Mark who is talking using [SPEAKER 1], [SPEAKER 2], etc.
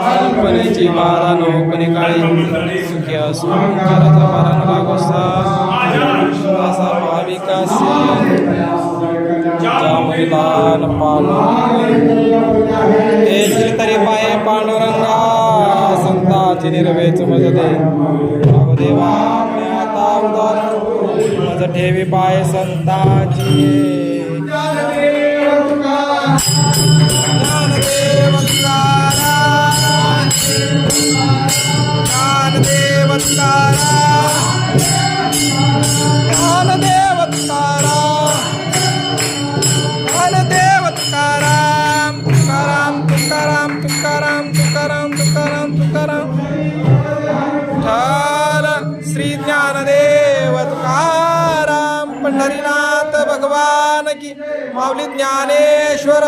[SPEAKER 1] कल्पनेची बाधा नोकने काळी सुखी असून घराचा मरण लागोसा असा भाविकास्य जामुदान पालन तेची तरी पाये पांडुरंगा संताची निर्वेच मज दे देवा आता उदाहरण मज ठेवी पाय संताची श्री ज्ञानदेव तुकाराम पंढरीनाथ भगवान की माऊली ज्ञानेश्वर